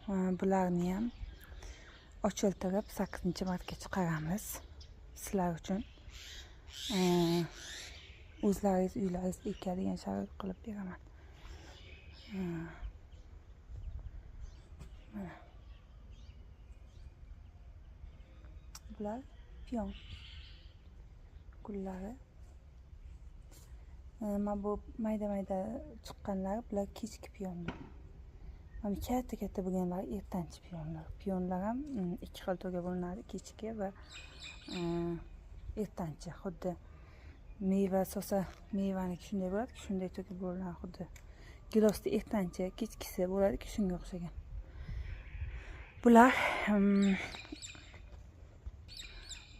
bularni ham ochiltirib 8-martga chiqaramiz sizlar uchun. O'zlaringiz uylaringizda ekadigan sharoit qilib beraman. Mana bular piyon gullari. Mana bu mayda chiqqanlar bular kechki piyonlar. Mana katta bo'lganlar ertanchi piyonlar. Piyonlar ham ikki xil turga bo'linadi, kechki va ertanchi. Xuddi meva sosa mevaniki shunday bo'ladi, shunday turga bo'linadi. Xuddi gilosda ertanchi, kechkisi bo'ladi-ki, shunga o'xshagan.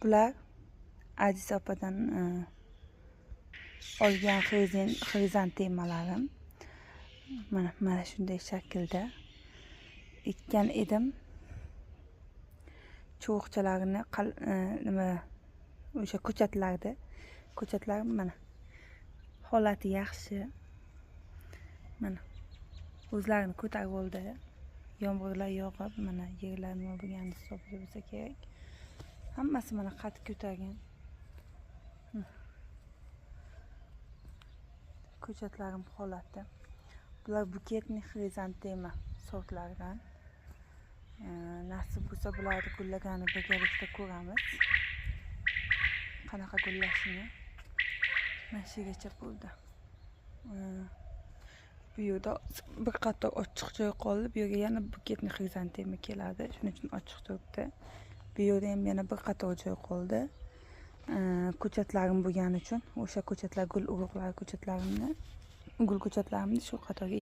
Bular Aziz opadan olgan xrizantemalarım. Mana shunday shaklda ekkan edim. Cho'g'chalarini nima o'sha ko'chatlarim mana holati yaxshi. Mana o'zlarini ko'tarib oldi. Yomg'irlar yog'ib, mana yerlar nima bo'lganini hisobga bo'lsa kerak. Hammasi mana qad ko'targan. Ko'chatlarim holati. Bular buketni xrizantema sortlaridan. Nasib bo'lsa bularni gullagani birgalikda ko'ramiz. Qanaqa gullashini. Mana shugacha bo'ldi. Bu yerda bir qator ochiq joy qoldi. Bu yerga yana buketni xrizantema keladi. Shuning uchun ochiq turibdi. Bu yerda ham yana bir qator joy qoldi. Ko'chatlarim bo'lgani uchun o'sha ko'chatlar gul urug'lari ko'chatlarimni shu qatorga